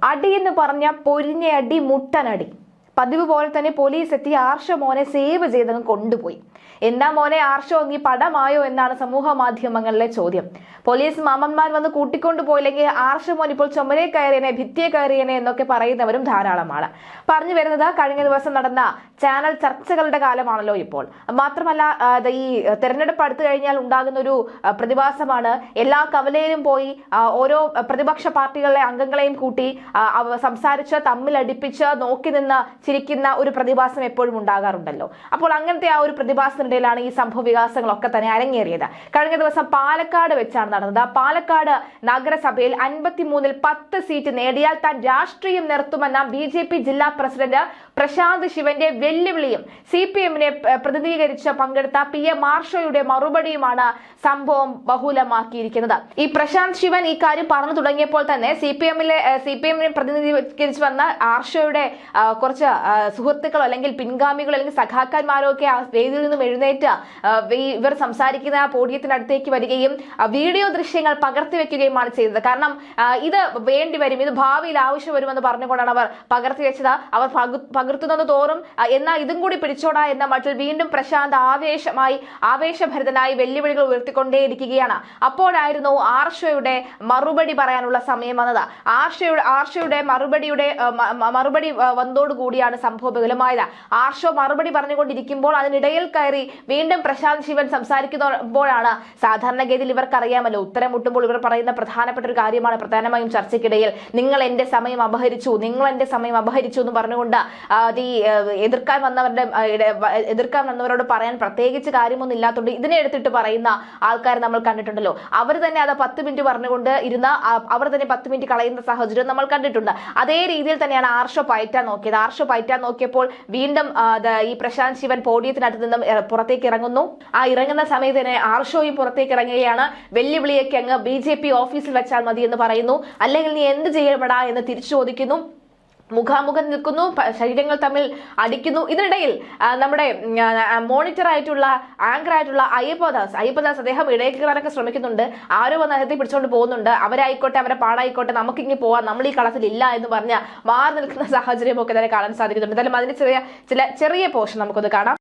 അടിയെന്ന് പറഞ്ഞ പൊരിഞ്ഞ അടി മുട്ടനടി. പതിവ് പോലെ തന്നെ പോലീസ് എത്തി ആർഷ മോനെ സേവ് ചെയ്തങ്ങ് കൊണ്ടുപോയി. എന്താ മോനെ ആർഷോ, നീ പടമായോ എന്നാണ് സമൂഹ മാധ്യമങ്ങളിലെ ചോദ്യം. പോലീസ് മാമന്മാർ വന്ന് കൂട്ടിക്കൊണ്ടുപോയില്ലെങ്കിൽ ആർഷ മോൻ ഇപ്പോൾ ചുമരെ കയറിയനെ, ഭിത്തിയെ കയറിയനെ എന്നൊക്കെ പറയുന്നവരും ധാരാളമാണ്. പറഞ്ഞു വരുന്നത് കഴിഞ്ഞ ദിവസം നടന്ന ചാനൽ ചർച്ചകളുടെ കാലമാണല്ലോ ഇപ്പോൾ. മാത്രമല്ല ഈ തെരഞ്ഞെടുപ്പ് അടുത്തു കഴിഞ്ഞാൽ ഉണ്ടാകുന്ന ഒരു പ്രതിഭാസമാണ് എല്ലാ കവലയിലും പോയി ഓരോ പ്രതിപക്ഷ പാർട്ടികളിലെ അംഗങ്ങളെയും കൂട്ടി സംസാരിച്ച് തമ്മിലടിപ്പിച്ച് നോക്കി നിന്ന് ചിരിക്കുന്ന ഒരു പ്രതിഭാസം എപ്പോഴും ഉണ്ടാകാറുണ്ടല്ലോ. അപ്പോൾ അങ്ങനത്തെ ആ ഒരു പ്രതിഭാസത്തിനിടയിലാണ് ഈ സംഭവ വികാസങ്ങളൊക്കെ തന്നെ അരങ്ങേറിയത്. കഴിഞ്ഞ ദിവസം പാലക്കാട് വെച്ചാണ് നടന്നത്. പാലക്കാട് നഗരസഭയിൽ 53-ൽ 10 സീറ്റ് നേടിയാൽ താൻ രാഷ്ട്രീയം നിർത്തുമെന്ന BJP ജില്ലാ പ്രസിഡന്റ് പ്രശാന്ത് ശിവന്റെ വെല്ലുവിളിയും CPM-നെ പ്രതിനിധീകരിച്ച് പങ്കെടുത്ത PM ആർഷോയുടെ മറുപടിയുമാണ് സംഭവം ബഹുലമാക്കിയിരിക്കുന്നത്. ഈ പ്രശാന്ത് ശിവൻ ഈ കാര്യം പറഞ്ഞു തുടങ്ങിയപ്പോൾ തന്നെ CPM-നെ പ്രതിനിധീകരിച്ച് വന്ന ആർഷോയുടെ കുറച്ച് സുഹൃത്തുക്കളോ അല്ലെങ്കിൽ പിൻഗാമികളോ അല്ലെങ്കിൽ സഖാക്കന്മാരോ ഒക്കെ ആ വേദിയിൽ നിന്നും എഴുന്നേറ്റ് ഇവർ സംസാരിക്കുന്ന ആ പോഡിയത്തിനടുത്തേക്ക് വരികയും വീഡിയോ ദൃശ്യങ്ങൾ പകർത്തി വെക്കുകയുമാണ് ചെയ്തത്. കാരണം ഇത് വേണ്ടിവരും, ഇത് ഭാവിയിൽ ആവശ്യം വരുമെന്ന് പറഞ്ഞുകൊണ്ടാണ് അവർ പകർത്തി വെച്ചത്. അവർ പകർത്തുന്നത് തോറും എന്നാൽ ഇതും കൂടി പിടിച്ചോടാ എന്ന മട്ടിൽ വീണ്ടും പ്രശാന്ത് ആവേശഭരിതനായി വെല്ലുവിളികൾ ഉയർത്തിക്കൊണ്ടേയിരിക്കുകയാണ്. അപ്പോഴായിരുന്നു ആർഷയുടെ മറുപടി പറയാനുള്ള സമയം വന്നത്. ആർഷയുടെ മറുപടി വന്നതോടുകൂടിയാണ് സംഭവ ബഹുലമായത്. ആർഷോ മറുപടി പറഞ്ഞുകൊണ്ടിരിക്കുമ്പോൾ അതിനിടയിൽ കയറി വീണ്ടും പ്രശാന്ത് ശിവൻ സംസാരിക്കുമ്പോഴാണ്, സാധാരണഗതിയിൽ ഇവർക്കറിയാമല്ലോ, ഉത്തരം മുട്ടുമ്പോൾ ഇവർ പറയുന്ന പ്രധാനപ്പെട്ട ഒരു കാര്യമാണ് പ്രധാനമായും ചർച്ചയ്ക്കിടയിൽ നിങ്ങൾ എന്റെ സമയം അപഹരിച്ചു എന്ന് പറഞ്ഞുകൊണ്ട് ഈ എതിർക്കാൻ വന്നവരോട് പറയാൻ പ്രത്യേകിച്ച് കാര്യമൊന്നും ഇല്ലാത്തതുകൊണ്ട് ഇതിനെ എടുത്തിട്ട് പറയുന്ന ആൾക്കാർ നമ്മൾ കണ്ടിട്ടുണ്ടല്ലോ. അവർ തന്നെ അത് 10 മിനിറ്റ് പറഞ്ഞുകൊണ്ട് ഇരുന്ന അവർ തന്നെ 10 മിനിറ്റ് കളയുന്ന സാഹചര്യം നമ്മൾ കണ്ടിട്ടുണ്ട്. അതേ രീതിയിൽ തന്നെയാണ് ആർഷോ പയറ്റാൻ നോക്കിയപ്പോൾ വീണ്ടും ഈ പ്രശാന്ത് ശിവൻ പോഡിയത്തിനടുത്ത് നിന്നും പുറത്തേക്ക് ഇറങ്ങുന്നു. ആ ഇറങ്ങുന്ന സമയത്ത് തന്നെ ആർഷോയും പുറത്തേക്ക് ഇറങ്ങുകയാണ്. വെല്ലുവിളിയൊക്കെ അങ്ങ് BJP ഓഫീസിൽ വെച്ചാൽ മതി എന്ന് പറയുന്നു. അല്ലെങ്കിൽ നീ എന്ത് ചെയ്യപ്പെടാ എന്ന് തിരിച്ചു ചോദിക്കുന്നു. മുഖാമുഖം നിൽക്കുന്നു, ശരീരങ്ങൾ തമ്മിൽ അടിക്കുന്നു. ഇതിനിടയിൽ നമ്മുടെ മോണിറ്റർ ആയിട്ടുള്ള ആങ്കർ ആയിട്ടുള്ള അയ്യപ്പദാസ് അദ്ദേഹം ഇടയ്ക്ക് കയറാനൊക്കെ ശ്രമിക്കുന്നുണ്ട്. ആരോ വന്ന് അദ്ദേഹത്തെ പിടിച്ചുകൊണ്ട് പോകുന്നുണ്ട്. അവരായിക്കോട്ടെ, അവരെ പാടായിക്കോട്ടെ, നമുക്കിങ്ങനെ പോവാം, നമ്മൾ ഈ കളത്തിൽ ഇല്ല എന്ന് പറഞ്ഞ് മാറി നിൽക്കുന്ന സാഹചര്യമൊക്കെ തന്നെ കാണാൻ സാധിക്കുന്നുണ്ട്. എന്തായാലും അതിന് ചെറിയ പോർഷൻ നമുക്കൊന്ന് കാണാം.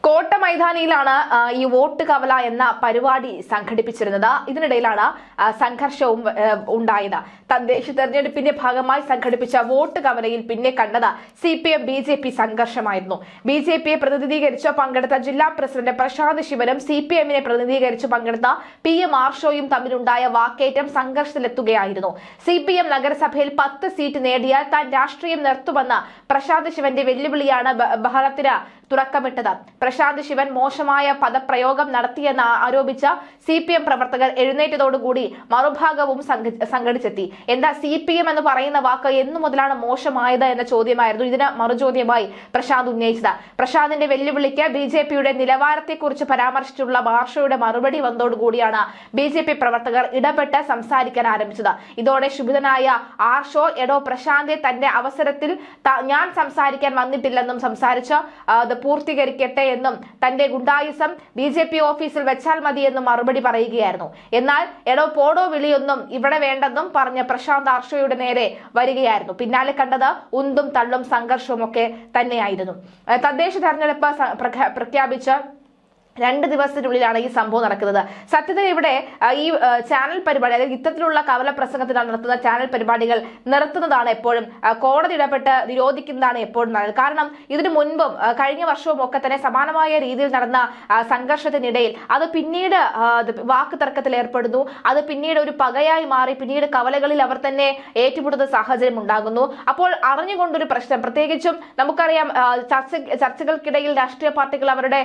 കോട്ട മൈതാനിയിലാണ് ഈ വോട്ട് കവല എന്ന പരിപാടി സംഘടിപ്പിച്ചിരുന്നത്. ഇതിനിടയിലാണ് സംഘർഷവും ഉണ്ടായത്. തദ്ദേശ തെരഞ്ഞെടുപ്പിന്റെ ഭാഗമായി സംഘടിപ്പിച്ച വോട്ട് കവലയിൽ പിന്നെ കണ്ടത് CPM BJP സംഘർഷമായിരുന്നു. BJPയെ പ്രതിനിധീകരിച്ച് പങ്കെടുത്ത ജില്ലാ പ്രസിഡന്റ് പ്രശാന്ത് ശിവനും CPM-നെ പ്രതിനിധീകരിച്ച് പങ്കെടുത്ത PM ആർഷോയും തമ്മിലുണ്ടായ വാക്കേറ്റം സംഘർഷത്തിലെത്തുകയായിരുന്നു. CPM നഗരസഭയിൽ 10 സീറ്റ് നേടിയാൽ താൻ രാഷ്ട്രീയം നിർത്തുമെന്ന പ്രശാന്ത് ശിവന്റെ വെല്ലുവിളിയാണ് ബഹളത്തിന് തുറക്കമിട്ടത്. പ്രശാന്ത് ശിവൻ മോശമായ പദപ്രയോഗം നടത്തിയെന്ന് ആരോപിച്ച CPM പ്രവർത്തകർ എഴുന്നേറ്റതോടുകൂടി മറുഭാഗവും സംഘടിച്ചെത്തി. എന്താ CPM എന്ന് പറയുന്ന വാക്ക് എന്നു മുതലാണ് മോശമായത് എന്ന ചോദ്യമായിരുന്നു ഇതിന് മറുചോദ്യമായി പ്രശാന്ത് ഉന്നയിച്ചത്. പ്രശാന്തിന്റെ വെല്ലുവിളിക്ക് BJPയുടെ നിലവാരത്തെക്കുറിച്ച് പരാമർശിച്ചുള്ള ആർഷോയുടെ മറുപടി വന്നതോടുകൂടിയാണ് BJP പ്രവർത്തകർ ഇടപെട്ട് സംസാരിക്കാൻ ആരംഭിച്ചത്. ഇതോടെ ക്ഷുഭിതനായ ആർഷോ, എടോ പ്രശാന്തെ, തന്റെ അവസരത്തിൽ ഞാൻ സംസാരിക്കാൻ വന്നിട്ടില്ലെന്നും സംസാരിച്ച് പൂർത്തീകരിക്കട്ടെ എന്നും തന്റെ ഗുണ്ടായുസം BJP ഓഫീസിൽ വെച്ചാൽ മതിയെന്നും മറുപടി പറയുകയായിരുന്നു. എന്നാൽ എടോ പോടോ വിളിയൊന്നും ഇവിടെ വേണ്ടെന്നും പറഞ്ഞ പ്രശാന്ത് ആർഷോയുടെ നേരെ വരികയായിരുന്നു. പിന്നാലെ കണ്ടത് ഉന്തും തള്ളും സംഘർഷവും ഒക്കെ തന്നെയായിരുന്നു. തദ്ദേശ തെരഞ്ഞെടുപ്പ് പ്രഖ്യാപിച്ച 2 ദിവസത്തിനുള്ളിലാണ് ഈ സംഭവം നടക്കുന്നത്. സത്യത്തിൽ ഇവിടെ ഈ ചാനൽ പരിപാടി, അതായത് ഇത്തരത്തിലുള്ള കവല പ്രസംഗത്തിനാണ് നടത്തുന്ന ചാനൽ പരിപാടികൾ നിർത്തുന്നതാണ് എപ്പോഴും, കോടതി ഇടപെട്ട് നിരോധിക്കുന്നതാണ് എപ്പോഴും നല്ലത്. കാരണം ഇതിനു മുൻപും കഴിഞ്ഞ വർഷവും ഒക്കെ തന്നെ സമാനമായ രീതിയിൽ നടന്ന സംഘർഷത്തിനിടയിൽ അത് പിന്നീട് വാക്ക് തർക്കത്തിൽ ഏർപ്പെടുന്നു. അത് പിന്നീട് ഒരു പകയായി മാറി പിന്നീട് കവലകളിൽ അവർ തന്നെ ഏറ്റുമുട്ടുന്ന സാഹചര്യം ഉണ്ടാകുന്നു. അപ്പോൾ അറിഞ്ഞുകൊണ്ടൊരു പ്രശ്നം, പ്രത്യേകിച്ചും നമുക്കറിയാം ചർച്ചകൾക്കിടയിൽ രാഷ്ട്രീയ പാർട്ടികൾ അവരുടെ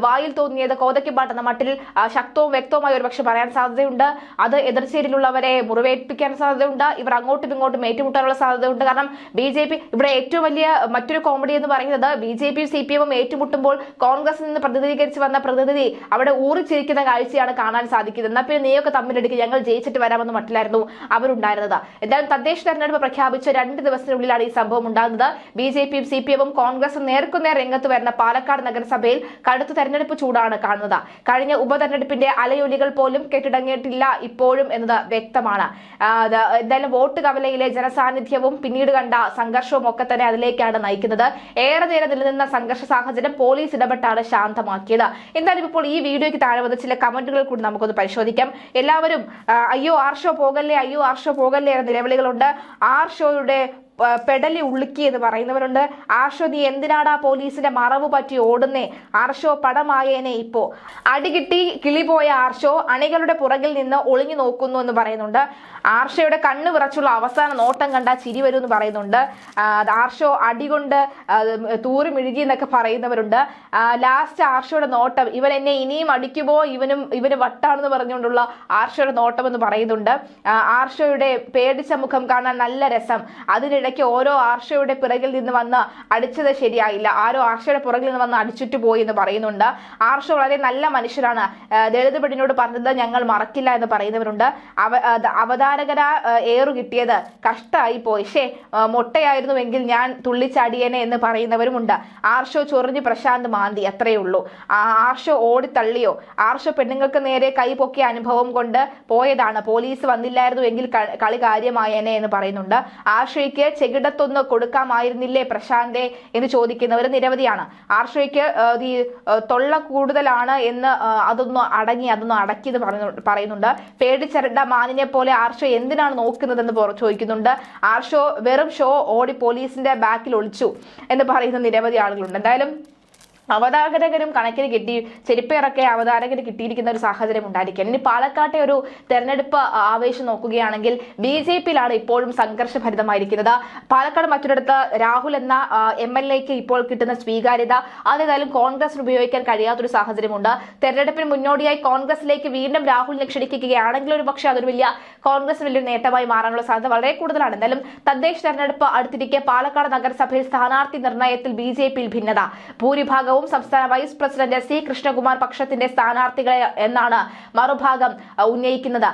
വായിൽ വായിൽ തോന്നിയത് കോതയ്ക്കുപാട്ട് എന്ന മട്ടിൽ ശക്തവും വ്യക്തവുമായി ഒരുപക്ഷെ പറയാൻ സാധ്യതയുണ്ട്. അത് എതിർച്ചേരിയിലുള്ളവരെ മുറിവേൽപ്പിക്കാൻ സാധ്യതയുണ്ട്. ഇവർ അങ്ങോട്ടും ഇങ്ങോട്ടും ഏറ്റുമുട്ടാനുള്ള സാധ്യതയുണ്ട്. കാരണം BJP ഇവിടെ ഏറ്റവും വലിയ മറ്റൊരു കോമഡി എന്ന് പറയുന്നത് BJP CPM ഏറ്റുമുട്ടുമ്പോൾ കോൺഗ്രസിൽ നിന്ന് പ്രതിനിധീകരിച്ച് വന്ന പ്രതിനിധി അവിടെ ഊറിച്ചിരിക്കുന്ന കാഴ്ചയാണ് കാണാൻ സാധിക്കുന്നത്. എന്നാൽ പിന്നെ നീയൊക്കെ തമ്മിലെടുക്കുക, ഞങ്ങൾ ജയിച്ചിട്ട് വരാമെന്ന് മട്ടിലായിരുന്നു അവരുണ്ടായിരുന്നത്. എന്തായാലും തദ്ദേശ തെരഞ്ഞെടുപ്പ് പ്രഖ്യാപിച്ച 2 ദിവസത്തിനുള്ളിലാണ് ഈ സംഭവം ഉണ്ടാകുന്നത്. BJPയും CPMഉം കോൺഗ്രസും നേർക്കുനേർ രംഗത്ത് വരുന്ന പാലക്കാട് നഗരസഭയിൽ കടുത്ത തെരഞ്ഞെടുപ്പ് ചൂടാണ് കാണുന്നത്. കഴിഞ്ഞ ഉപതെരഞ്ഞെടുപ്പിന്റെ അലയൊലികൾ പോലും കെട്ടടങ്ങിയിട്ടില്ല ഇപ്പോഴും എന്നത് വ്യക്തമാണ്. എന്തായാലും വോട്ട് കവലയിലെ ജനസാന്നിധ്യവും പിന്നീട് കണ്ട സംഘർഷവും ഒക്കെ തന്നെ അതിലേക്കാണ് നയിക്കുന്നത്. ഏറെ നേരം നിലനിന്ന സംഘർഷ സാഹചര്യം പോലീസ് ഇടപെട്ടാണ് ശാന്തമാക്കിയത്. എന്തായാലും ഇപ്പോൾ ഈ വീഡിയോയ്ക്ക് താഴെ വന്ന ചില കമന്റുകൾ കൂടി നമുക്കൊന്ന് പരിശോധിക്കാം. എല്ലാവരും അയ്യോ ആർഷോ പോകല്ലേ, അയ്യോ ആർഷോ പോകല്ലേ എന്ന നിലവിളികളുണ്ട്. ആർഷോയുടെ പെടലി ഉളുക്കി എന്ന് പറയുന്നവരുണ്ട്. ആർഷോ നീ എന്തിനാടാ പോലീസിന്റെ മറവ് പറ്റി ഓടുന്നേ, ആർഷോ പടമായേനെ. ഇപ്പോ അടികിട്ടി കിളിപോയ ആർഷോ അണികളുടെ പുറകിൽ നിന്ന് ഒളിഞ്ഞു നോക്കുന്നു എന്ന് പറയുന്നുണ്ട്. ആർഷയുടെ കണ്ണ് വിറച്ചുള്ള അവസാന നോട്ടം കണ്ടാൽ ചിരി വരും എന്ന് പറയുന്നുണ്ട്. ആർഷോ അടികൊണ്ട് തൂറി മിഴുകി എന്നൊക്കെ പറയുന്നവരുണ്ട്. ലാസ്റ്റ് ആർഷയുടെ നോട്ടം, ഇവൻ എന്നെ ഇനിയും അടിക്കുമോ, ഇവന് വട്ടാണെന്ന് പറഞ്ഞുകൊണ്ടുള്ള ആർഷയുടെ നോട്ടം എന്ന് പറയുന്നുണ്ട്. ആർഷയുടെ പേടിച്ച മുഖം കാണാൻ നല്ല രസം. അതിനിടെ ഓരോ ആർഷയുടെ പിറകിൽ നിന്ന് വന്ന് അടിച്ചത് ശരിയായില്ല, ആരോ ആർഷയുടെ പുറകിൽ നിന്ന് വന്ന് അടിച്ചിട്ട് പോയി എന്ന് പറയുന്നുണ്ട്. ആർഷ വളരെ നല്ല മനുഷ്യരാണ്, ദളിത് പെണ്ണിനോട് പറഞ്ഞത് ഞങ്ങൾ മറക്കില്ല എന്ന് പറയുന്നവരുണ്ട്. അവതാരകര ഏറു കിട്ടിയത് കഷ്ടമായി പോയി, മൊട്ടയായിരുന്നുവെങ്കിൽ ഞാൻ തുള്ളിച്ചാടിയേനെ എന്ന് പറയുന്നവരുമുണ്ട്. ആർഷോ ചൊറിഞ്ഞ് പ്രശാന്ത് മാന്തി, അത്രയേ ഉള്ളൂ. ആർഷോ ഓടിത്തള്ളിയോ, ആർഷോ പെണ്ണുങ്ങൾക്ക് നേരെ കൈ പൊക്കിയ അനുഭവം കൊണ്ട് പോയതാണ്, പോലീസ് വന്നില്ലായിരുന്നുവെങ്കിൽ കളി കാര്യമായേനെ എന്ന് പറയുന്നുണ്ട്. ആർഷയ്ക്ക് ചെകിടത്തൊന്ന് കൊടുക്കാമായിരുന്നില്ലേ പ്രശാന്തേ എന്ന് ചോദിക്കുന്നവർ നിരവധിയാണ്. ആർഷയ്ക്ക് ഈ തൊള്ള കൂടുതലാണ് എന്ന് അതൊന്ന് അടക്കി എന്ന് പറയുന്നുണ്ട്. പേടിച്ചരണ്ട മാനിനെ പോലെ ആർഷോ എന്തിനാണ് നോക്കുന്നതെന്ന് ചോദിക്കുന്നുണ്ട്. ആർഷോ വെറും ഷോ ഓടി പോലീസിന്റെ ബാക്കിൽ ഒളിച്ചു എന്ന് പറയുന്ന നിരവധി ആളുകളുണ്ട്. എന്തായാലും അവതാരകരും കണക്കിന് കിട്ടി, ചെരുപ്പേറൊക്കെ അവതാരകന് കിട്ടിയിരിക്കുന്ന ഒരു സാഹചര്യം ഉണ്ടായിരിക്കും. ഇനി പാലക്കാട്ടെ ഒരു തെരഞ്ഞെടുപ്പ് ആവേശം നോക്കുകയാണെങ്കിൽ BJPയിലാണ് ഇപ്പോഴും സംഘർഷഭരിതമായിരിക്കുന്നത്. പാലക്കാട് മറ്റൊരിടത്ത് രാഹുൽ എന്ന MLAക്ക് ഇപ്പോൾ കിട്ടുന്ന സ്വീകാര്യത അതേതായാലും കോൺഗ്രസിന് ഉപയോഗിക്കാൻ കഴിയാത്തൊരു സാഹചര്യമുണ്ട്. തെരഞ്ഞെടുപ്പിന് മുന്നോടിയായി കോൺഗ്രസിലേക്ക് വീണ്ടും രാഹുലിനെ ക്ഷണിക്കുകയാണെങ്കിൽ ഒരു പക്ഷേ അതൊരു കോൺഗ്രസിന് വലിയൊരു നേട്ടമായി മാറാനുള്ള സാധ്യത വളരെ കൂടുതലാണ്. എന്നാലും തദ്ദേശ തെരഞ്ഞെടുപ്പ് അടുത്തിരിക്കെ പാലക്കാട് നഗരസഭയിൽ സ്ഥാനാർത്ഥി നിർണയത്തിൽ BJPയിൽ ഭിന്നത. ഭൂരിഭാഗവും സംസ്ഥാന വൈസ് പ്രസിഡന്റ് C കൃഷ്ണകുമാർ പക്ഷത്തിന്റെ സ്ഥാനാർത്ഥികളെ എന്നാണ് മറുഭാഗം ഉന്നയിക്കുന്നത്.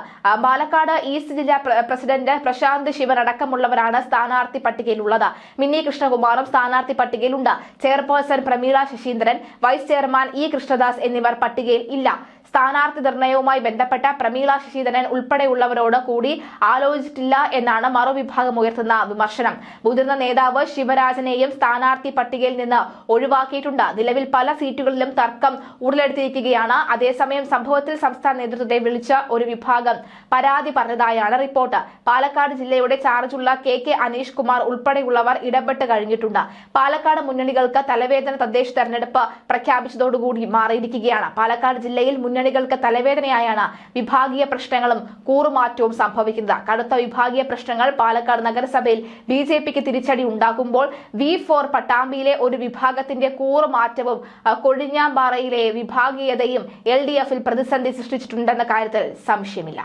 പാലക്കാട് ഈസ്റ്റ് ജില്ലാ പ്രസിഡന്റ് പ്രശാന്ത് ശിവൻ അടക്കമുള്ളവരാണ് സ്ഥാനാർത്ഥി പട്ടികയിലുള്ളത്. മിന്നി കൃഷ്ണകുമാറും സ്ഥാനാർത്ഥി പട്ടികയിലുണ്ട്. Chairperson Prameela Sasheendran, vice chairman E Krishnadas എന്നിവർ പട്ടികയിൽ ഇല്ല. സ്ഥാനാർത്ഥി നിർണയവുമായി ബന്ധപ്പെട്ട പ്രമീള ശശീന്ദ്രൻ ഉൾപ്പെടെയുള്ളവരോട് കൂടി ആലോചിച്ചിട്ടില്ല എന്നാണ് മറുവിഭാഗം ഉയർത്തുന്ന വിമർശനം. മുതിർന്ന നേതാവ് ശിവരാജനെയും സ്ഥാനാർത്ഥി പട്ടികയിൽ നിന്ന് ഒഴിവാക്കിയിട്ടുണ്ട്. നിലവിൽ പല സീറ്റുകളിലും തർക്കം ഉടലെടുത്തിരിക്കുകയാണ്. അതേസമയം സംഭവത്തിൽ സംസ്ഥാന നേതൃത്വത്തെ വിളിച്ച ഒരു വിഭാഗം പരാതി പറഞ്ഞതായാണ് റിപ്പോർട്ട്. പാലക്കാട് ജില്ലയുടെ ചാർജുള്ള KK അനീഷ് കുമാർ ഉൾപ്പെടെയുള്ളവർ ഇടപെട്ട് കഴിഞ്ഞിട്ടുണ്ട്. പാലക്കാട് മുന്നണികൾക്ക് തലവേദന തദ്ദേശ തെരഞ്ഞെടുപ്പ് പ്രഖ്യാപിച്ചതോടുകൂടി മാറിയിരിക്കുകയാണ്. പാലക്കാട് ജില്ലയിൽ മുന്നണികൾക്ക് തലവേദനയായാണ് വിഭാഗീയ പ്രശ്നങ്ങളും കൂറുമാറ്റവും സംഭവിക്കുന്നത്. കടുത്ത വിഭാഗീയ പ്രശ്നങ്ങൾ പാലക്കാട് നഗരസഭയിൽ BJPക്ക് തിരിച്ചടി ഉണ്ടാക്കുമ്പോൾ V4 പട്ടാമ്പിയിലെ ഒരു വിഭാഗത്തിന്റെ കൂറുമാറ്റവും കൊഴിഞ്ഞാമ്പാറയിലെ വിഭാഗീയതയും LDFൽ പ്രതിസന്ധി സൃഷ്ടിച്ചിട്ടുണ്ടെന്ന കാര്യത്തിൽ സംശയമില്ല.